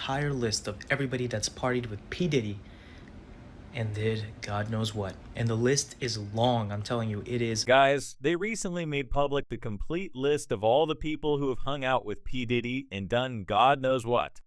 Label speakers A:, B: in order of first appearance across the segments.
A: entire list of everybody that's partied with P. Diddy and did God knows what. And the list is long, I'm telling you, it is.
B: Guys, they recently made public the complete list of all the people who have hung out with P. Diddy and done God knows what.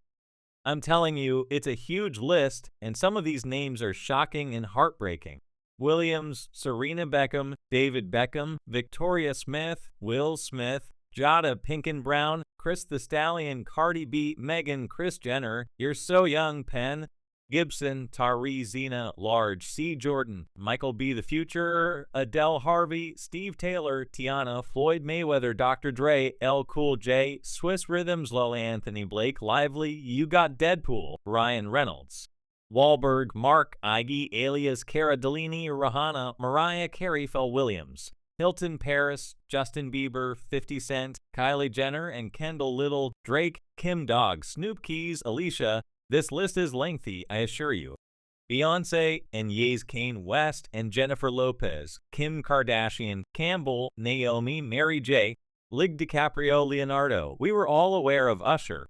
B: I'm telling you, it's a huge list, and some of these names are shocking and heartbreaking. Williams, Serena Beckham, David Beckham, Victoria Smith, Will Smith, Jada Pinkett Brown, Chris the Stallion, Cardi B, Megan, Kris Jenner, You're So Young, Penn, Gibson, Tari, Zena, Large, C. Jordan, Michael B. The Future, Adele, Harvey, Steve Taylor, Tiana, Floyd Mayweather, Dr. Dre, L. Cool J, Swiss Rhythms, Low Anthony Blake, Lively, You Got Deadpool, Ryan Reynolds, Wahlberg, Mark, Iggy, Alias, Cara Delevingne, Rihanna, Mariah Carey, Pharrell Williams, Hilton, Paris, Justin Bieber, 50 Cent, Kylie Jenner, and Kendall Little, Drake, Kim Dog, Snoop Keys, Alicia. This list is lengthy, I assure you. Beyonce and Ye's Kanye West and Jennifer Lopez, Kim Kardashian, Campbell, Naomi, Mary J, Lig DiCaprio, Leonardo. We were all aware of Usher,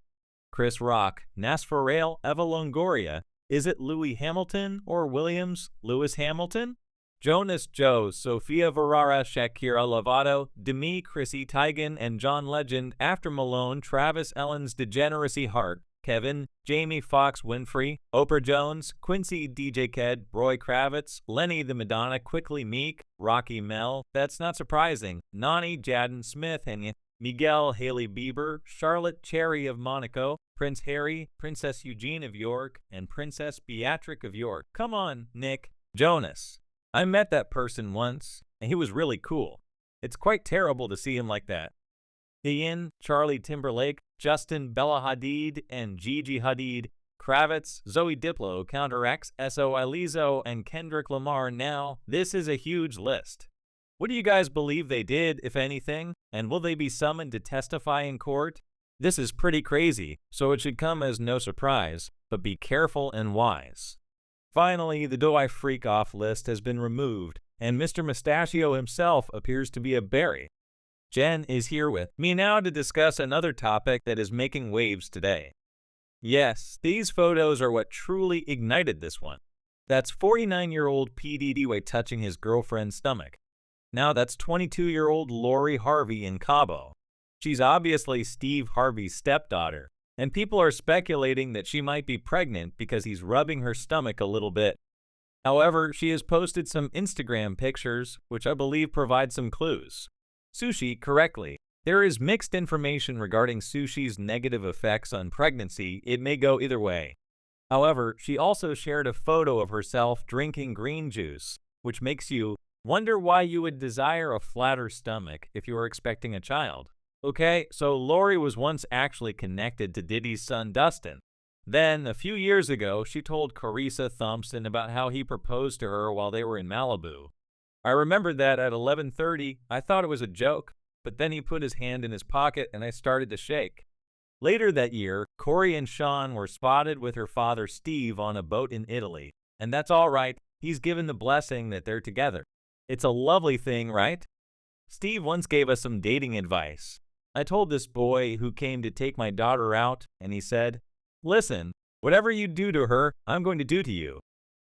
B: Chris Rock, Nas Pharrell, Eva Longoria. Is it Louis Hamilton or Williams? Lewis Hamilton? Jonas Joe, Sofia Vergara, Shakira Lovato, Demi, Chrissy Teigen, and John Legend. After Malone, Travis Ellen's Degeneracy Heart, Kevin, Jamie Foxx Winfrey, Oprah Jones, Quincy DJ Ked, Roy Kravitz, Lenny the Madonna, Quickly Meek, Rocky Mel, that's not surprising, Nani, Jaden Smith, and Miguel, Haley Bieber, Charlotte Cherry of Monaco, Prince Harry, Princess Eugene of York, and Princess Beatrix of York. Come on, Nick Jonas. I met that person once, and he was really cool. It's quite terrible to see him like that. Ian, Charlie Timberlake, Justin, Bella Hadid, and Gigi Hadid, Kravitz, Zoe Diplo, Counter X, S.O. Lizzo, and Kendrick Lamar. Now, this is a huge list. What do you guys believe they did, if anything? And will they be summoned to testify in court? This is pretty crazy, so it should come as no surprise, but be careful and wise. Finally, the Diddy Fr3koff list has been removed, and Mr. Mustachio himself appears to be a berry. Jen is here with me now to discuss another topic that is making waves today. Yes, these photos are what truly ignited this one. That's 49-year-old P. Diddy touching his girlfriend's stomach. Now that's 22-year-old Lori Harvey in Cabo. She's obviously Steve Harvey's stepdaughter, and people are speculating that she might be pregnant because he's rubbing her stomach a little bit. However, she has posted some Instagram pictures, which I believe provide some clues. Sushi, correctly. There is mixed information regarding sushi's negative effects on pregnancy. It may go either way. However, she also shared a photo of herself drinking green juice, which makes you wonder why you would desire a flatter stomach if you were expecting a child. Okay, so Lori was once actually connected to Diddy's son Dustin. Then, a few years ago, she told Carissa Thompson about how he proposed to her while they were in Malibu. I remembered that at 11:30, I thought it was a joke, but then he put his hand in his pocket and I started to shake. Later that year, Corey and Sean were spotted with her father Steve on a boat in Italy. And that's all right, he's given the blessing that they're together. It's a lovely thing, right? Steve once gave us some dating advice. I told this boy who came to take my daughter out, and he said, "Listen, whatever you do to her, I'm going to do to you."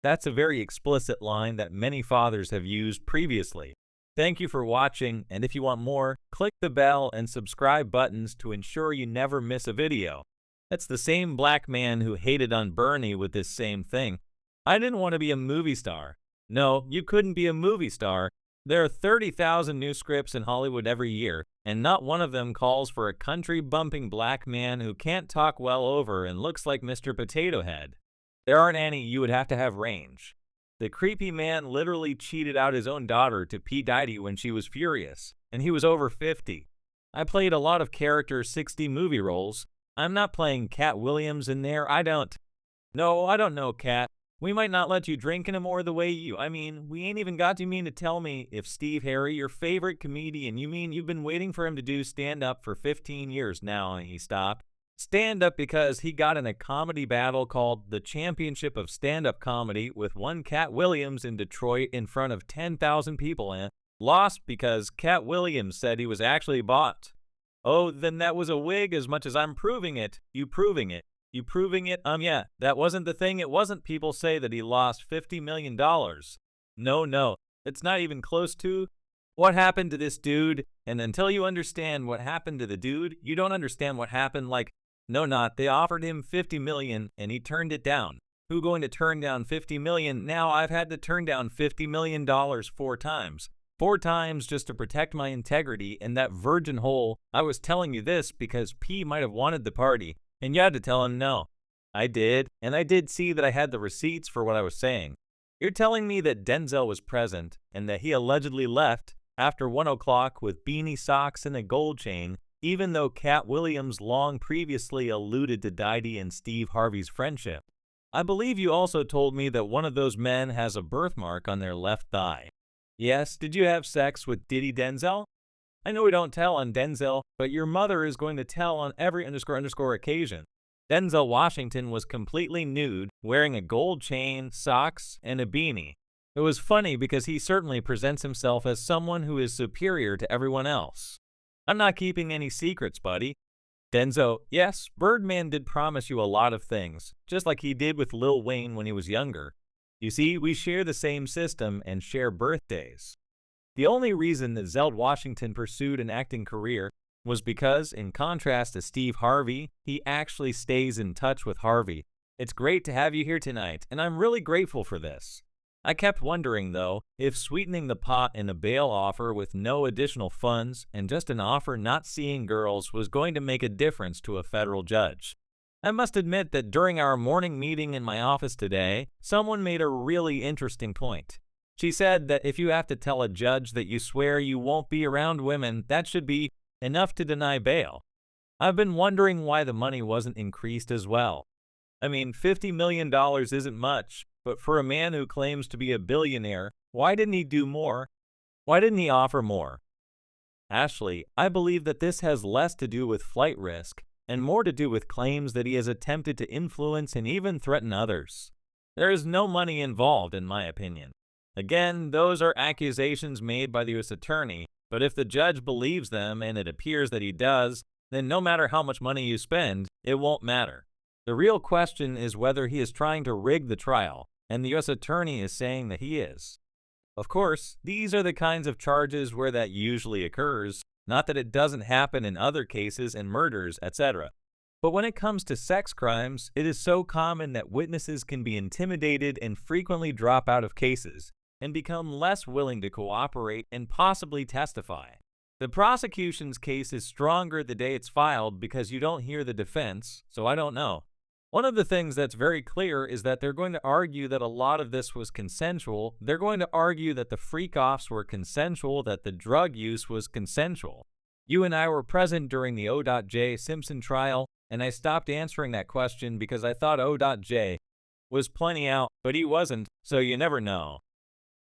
B: That's a very explicit line that many fathers have used previously. Thank you for watching, and if you want more, click the bell and subscribe buttons to ensure you never miss a video. That's the same black man who hated on Bernie with this same thing. I didn't want to be a movie star. No, you couldn't be a movie star. There are 30,000 new scripts in Hollywood every year, and not one of them calls for a country-bumping black man who can't talk well over and looks like Mr. Potato Head. There aren't any. You would have to have range. The creepy man literally cheated out his own daughter to P. Diddy when she was furious, and he was over 50. I played a lot of character 60 movie roles. I'm not playing Cat Williams in there, I don't. No, I don't know, Cat. We might not let you drink anymore the way we ain't even got you mean to tell me if Steve Harry, your favorite comedian, you mean you've been waiting for him to do stand-up for 15 years now, and he stopped. Stand-up because he got in a comedy battle called the Championship of Stand-Up Comedy with one Cat Williams in Detroit in front of 10,000 people and lost because Cat Williams said he was actually bought. Oh, then that was a wig as much as I'm proving it. You proving it. You proving it? Yeah, that wasn't the thing. It wasn't people say that he lost $50 million. No, it's not even close to what happened to this dude. And until you understand what happened to the dude, you don't understand what happened. Like, no, not. They offered him 50 million and he turned it down. Who going to turn down 50 million? Now I've had to turn down $50 million 4 times. 4 times just to protect my integrity and that virgin hole. I was telling you this because P might have wanted the party, and you had to tell him no. I did, and I did see that I had the receipts for what I was saying. You're telling me that Denzel was present and that he allegedly left after 1 o'clock with beanie socks and a gold chain, even though Cat Williams long previously alluded to Diddy and Steve Harvey's friendship. I believe you also told me that one of those men has a birthmark on their left thigh. Yes, did you have sex with Diddy Denzel? I know we don't tell on Denzel, but your mother is going to tell on every __ occasion. Denzel Washington was completely nude, wearing a gold chain, socks, and a beanie. It was funny because he certainly presents himself as someone who is superior to everyone else. I'm not keeping any secrets, buddy. Denzel, yes, Birdman did promise you a lot of things, just like he did with Lil Wayne when he was younger. You see, we share the same system and share birthdays. The only reason that Zeld Washington pursued an acting career was because, in contrast to Steve Harvey, he actually stays in touch with Harvey. It's great to have you here tonight, and I'm really grateful for this. I kept wondering, though, if sweetening the pot in a bail offer with no additional funds and just an offer not seeing girls was going to make a difference to a federal judge. I must admit that during our morning meeting in my office today, someone made a really interesting point. She said that if you have to tell a judge that you swear you won't be around women, that should be enough to deny bail. I've been wondering why the money wasn't increased as well. I mean, $50 million isn't much, but for a man who claims to be a billionaire, why didn't he do more? Why didn't he offer more? Ashley, I believe that this has less to do with flight risk and more to do with claims that he has attempted to influence and even threaten others. There is no money involved, in my opinion. Again, those are accusations made by the U.S. Attorney, but if the judge believes them and it appears that he does, then no matter how much money you spend, it won't matter. The real question is whether he is trying to rig the trial, and the U.S. Attorney is saying that he is. Of course, these are the kinds of charges where that usually occurs, not that it doesn't happen in other cases and murders, etc. But when it comes to sex crimes, it is so common that witnesses can be intimidated and frequently drop out of cases and become less willing to cooperate and possibly testify. The prosecution's case is stronger the day it's filed because you don't hear the defense, so I don't know. One of the things that's very clear is that they're going to argue that a lot of this was consensual. They're going to argue that the Fr3koffs were consensual, that the drug use was consensual. You and I were present during the O.J. Simpson trial, and I stopped answering that question because I thought O.J. was plenty out, but he wasn't, so you never know.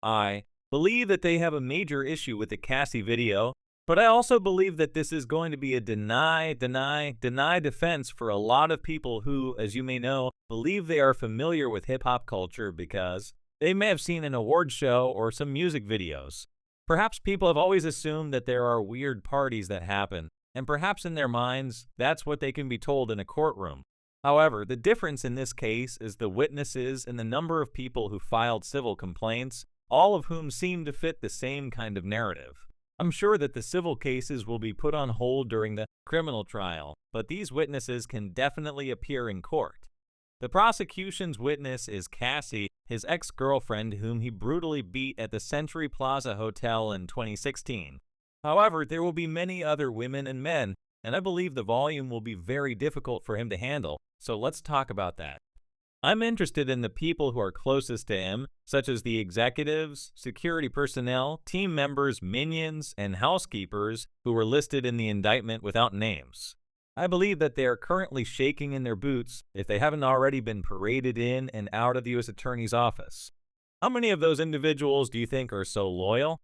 B: I believe that they have a major issue with the Cassie video, but I also believe that this is going to be a deny defense for a lot of people who, as you may know, believe they are familiar with hip-hop culture because they may have seen an award show or some music videos. Perhaps people have always assumed that there are weird parties that happen, and perhaps in their minds, that's what they can be told in a courtroom. However, the difference in this case is the witnesses and the number of people who filed civil complaints, all of whom seem to fit the same kind of narrative. I'm sure that the civil cases will be put on hold during the criminal trial, but these witnesses can definitely appear in court. The prosecution's witness is Cassie, his ex-girlfriend whom he brutally beat at the Century Plaza Hotel in 2016. However, there will be many other women and men, and I believe the volume will be very difficult for him to handle, so let's talk about that. I'm interested in the people who are closest to him, such as the executives, security personnel, team members, minions, and housekeepers who were listed in the indictment without names. I believe that they are currently shaking in their boots if they haven't already been paraded in and out of the U.S. Attorney's office. How many of those individuals do you think are so loyal?